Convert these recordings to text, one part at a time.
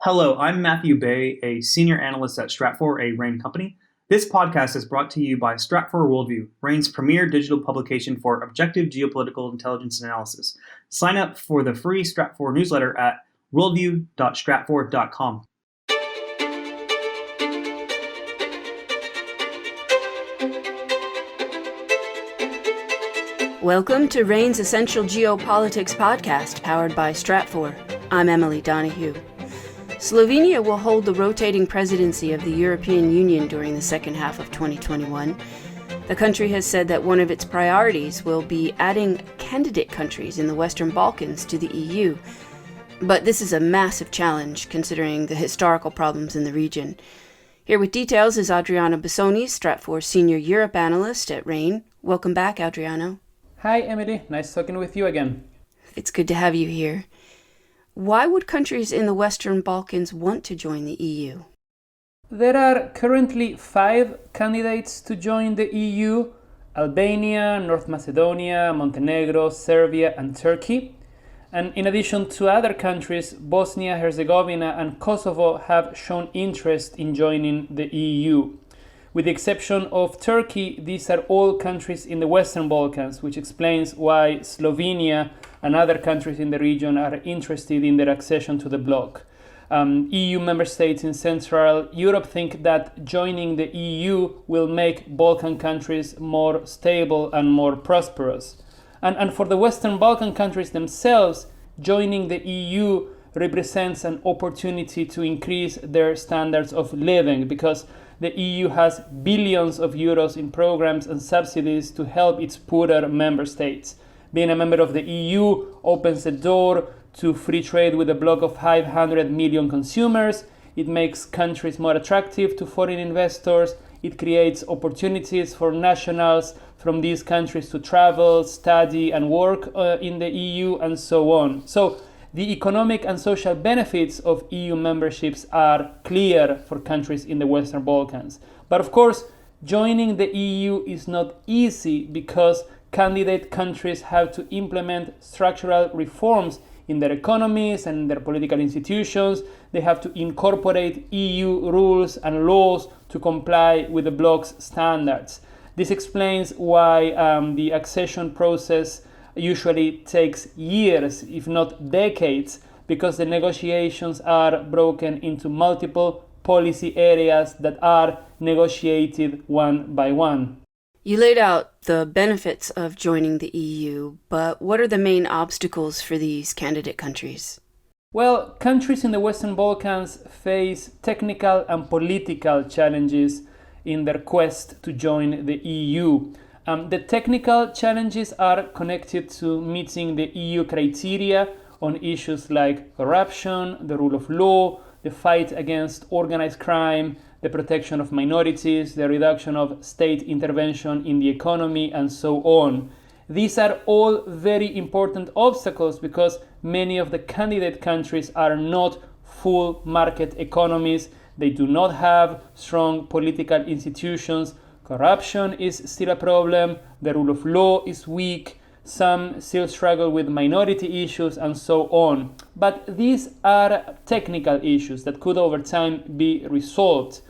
Hello, I'm Matthew Bay, a senior analyst at Stratfor, a RANE company. This podcast is brought to you by Stratfor Worldview, RANE's premier digital publication for objective geopolitical intelligence analysis. Sign up for the free Stratfor newsletter at worldview.stratfor.com. Welcome to RANE's Essential Geopolitics podcast, powered by Stratfor. I'm Emily Donahue. Slovenia will hold the rotating presidency of the European Union during the second half of 2021. The country has said that one of its priorities will be adding candidate countries in the Western Balkans to the EU. But this is a massive challenge, considering the historical problems in the region. Here with details is Adriano Bassoni, Stratfor Senior Europe Analyst at RANE. Welcome back, Adriano. Hi, Emily. Nice talking with you again. It's good to have you here. Why would countries in the Western Balkans want to join the EU? There are currently 5 candidates to join the EU: Albania, North Macedonia, Montenegro, Serbia, and Turkey. And in addition to other countries, Bosnia, Herzegovina, and Kosovo have shown interest in joining the EU. With the exception of Turkey, these are all countries in the Western Balkans, which explains why Slovenia and other countries in the region are interested in their accession to the bloc. EU member states in Central Europe think that joining the EU will make Balkan countries more stable and more prosperous. And for the Western Balkan countries themselves, joining the EU represents an opportunity to increase their standards of living, because the EU has billions of euros in programs and subsidies to help its poorer member states. Being a member of the EU opens the door to free trade with a bloc of 500 million consumers. It makes countries more attractive to foreign investors. It creates opportunities for nationals from these countries to travel, study, and work in the EU, and so on. So the economic and social benefits of EU memberships are clear for countries in the Western Balkans. But of course, joining the EU is not easy, because candidate countries have to implement structural reforms in their economies and in their political institutions. They have to incorporate EU rules and laws to comply with the bloc's standards. This explains why the accession process usually takes years, if not decades, because the negotiations are broken into multiple policy areas that are negotiated one by one. You laid out the benefits of joining the EU, but what are the main obstacles for these candidate countries? Well, countries in the Western Balkans face technical and political challenges in their quest to join the EU. The technical challenges are connected to meeting the EU criteria on issues like corruption, the rule of law, the fight against organized crime, the protection of minorities, the reduction of state intervention in the economy, and so on. These are all very important obstacles, because many of the candidate countries are not full market economies. They do not have strong political institutions. Corruption is still a problem. The rule of law is weak. Some still struggle with minority issues, and so on. But these are technical issues that could over time be resolved.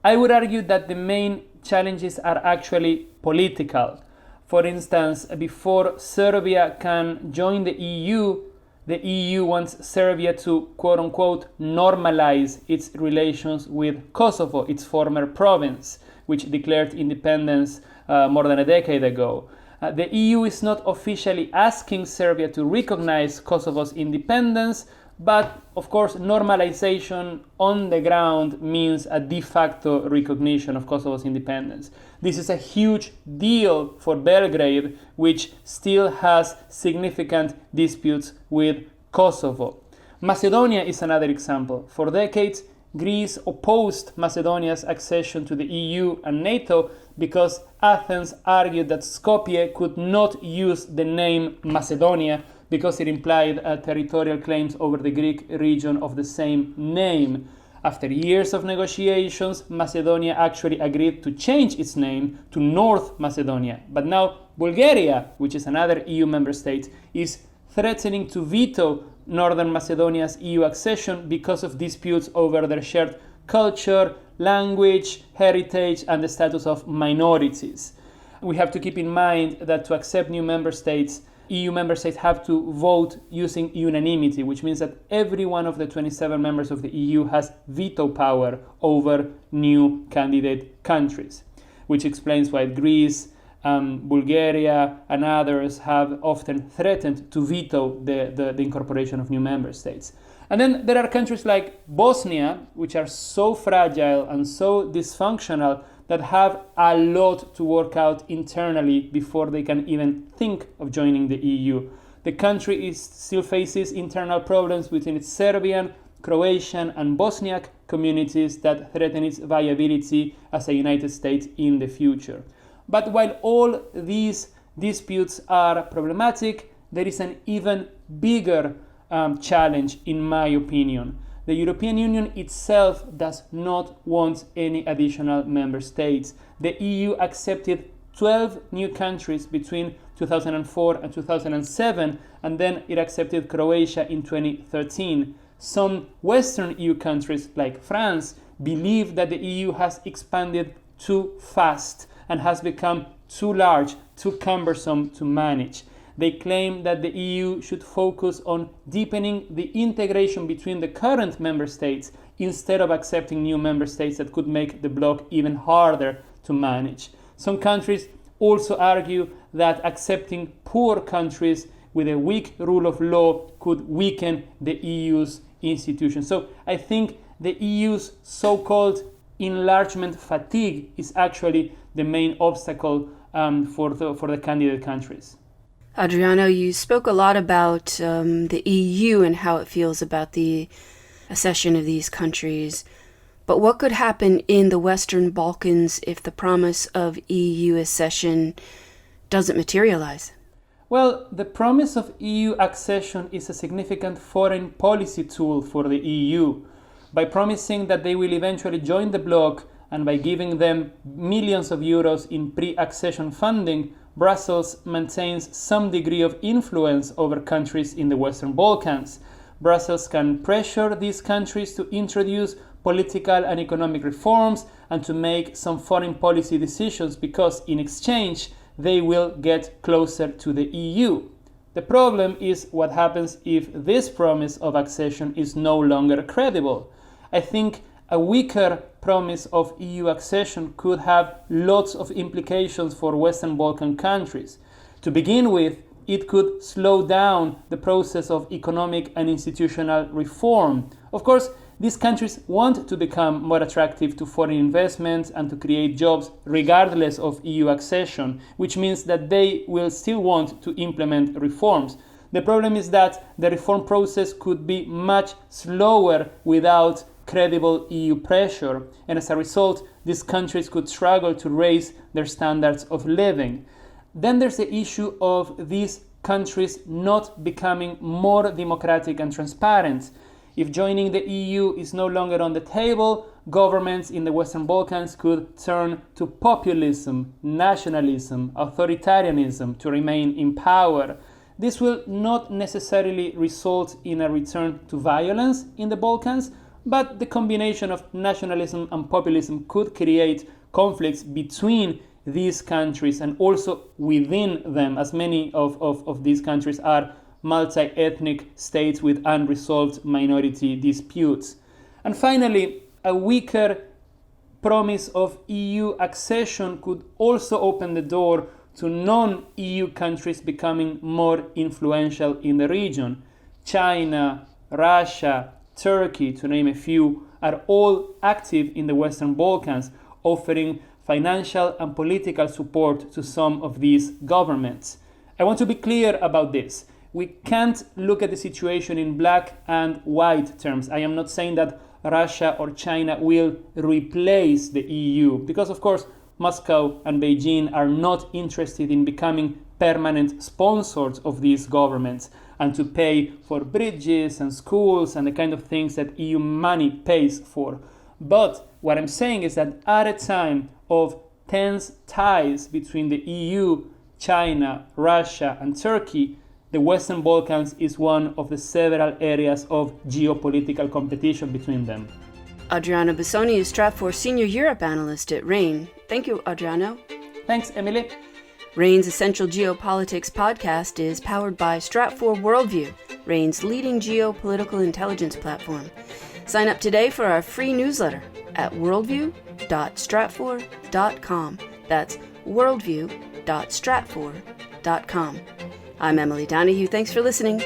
I would argue that the main challenges are actually political. For instance, before Serbia can join the EU wants Serbia to, quote-unquote, normalize its relations with Kosovo, its former province, which declared independence more than a decade ago. The EU is not officially asking Serbia to recognize Kosovo's independence, but of course normalization on the ground means a de facto recognition of Kosovo's independence. This is a huge deal for Belgrade, which still has significant disputes with Kosovo. Macedonia is another example. For decades, Greece opposed Macedonia's accession to the EU and NATO because Athens argued that Skopje could not use the name Macedonia because it implied territorial claims over the Greek region of the same name. After years of negotiations, Macedonia actually agreed to change its name to North Macedonia. But now Bulgaria, which is another EU member state, is threatening to veto Northern Macedonia's EU accession because of disputes over their shared culture, language, heritage, and the status of minorities. We have to keep in mind that to accept new member states, EU member states have to vote using unanimity, which means that every one of the 27 members of the EU has veto power over new candidate countries, which explains why Greece, Bulgaria, and others have often threatened to veto the incorporation of new member states. And then there are countries like Bosnia, which are so fragile and so dysfunctional that have a lot to work out internally before they can even think of joining the EU. The country still faces internal problems within its Serbian, Croatian, and Bosniak communities that threaten its viability as a United States in the future. But while all these disputes are problematic, there is an even bigger challenge, in my opinion. The European Union itself does not want any additional member states. The EU accepted 12 new countries between 2004 and 2007, and then it accepted Croatia in 2013. Some Western EU countries, like France, believe that the EU has expanded too fast and has become too large, too cumbersome to manage. They claim that the EU should focus on deepening the integration between the current member states instead of accepting new member states that could make the bloc even harder to manage. Some countries also argue that accepting poor countries with a weak rule of law could weaken the EU's institutions. So I think the EU's so-called enlargement fatigue is actually the main obstacle for the candidate countries. Adriano, you spoke a lot about the EU and how it feels about the accession of these countries. But what could happen in the Western Balkans if the promise of EU accession doesn't materialize? Well, the promise of EU accession is a significant foreign policy tool for the EU. By promising that they will eventually join the bloc and by giving them millions of euros in pre-accession funding, Brussels maintains some degree of influence over countries in the Western Balkans. Brussels can pressure these countries to introduce political and economic reforms and to make some foreign policy decisions because in exchange they will get closer to the EU. The problem is what happens if this promise of accession is no longer credible. I think a weaker promise of EU accession could have lots of implications for Western Balkan countries. To begin with, it could slow down the process of economic and institutional reform. Of course, these countries want to become more attractive to foreign investments and to create jobs regardless of EU accession, which means that they will still want to implement reforms. The problem is that the reform process could be much slower without credible EU pressure, and as a result, these countries could struggle to raise their standards of living. Then there's the issue of these countries not becoming more democratic and transparent. If joining the EU is no longer on the table, governments in the Western Balkans could turn to populism, nationalism, authoritarianism to remain in power. This will not necessarily result in a return to violence in the Balkans, but the combination of nationalism and populism could create conflicts between these countries and also within them, as many of these countries are multi-ethnic states with unresolved minority disputes. And finally, a weaker promise of EU accession could also open the door to non-EU countries becoming more influential in the region. China, Russia, Turkey, to name a few, are all active in the Western Balkans, offering financial and political support to some of these governments. I want to be clear about this. We can't look at the situation in black and white terms. I am not saying that Russia or China will replace the EU, because of course Moscow and Beijing are not interested in becoming permanent sponsors of these governments and to pay for bridges and schools and the kind of things that EU money pays for. But what I'm saying is that at a time of tense ties between the EU, China, Russia, and Turkey, the Western Balkans is one of the several areas of geopolitical competition between them. Adriano Bissoni is Stratfor Senior Europe Analyst at RANE. Thank you, Adriano. Thanks, Emily. RANE's Essential Geopolitics podcast is powered by Stratfor Worldview, RANE's leading geopolitical intelligence platform. Sign up today for our free newsletter at worldview.stratfor.com. That's worldview.stratfor.com. I'm Emily Donahue. Thanks for listening.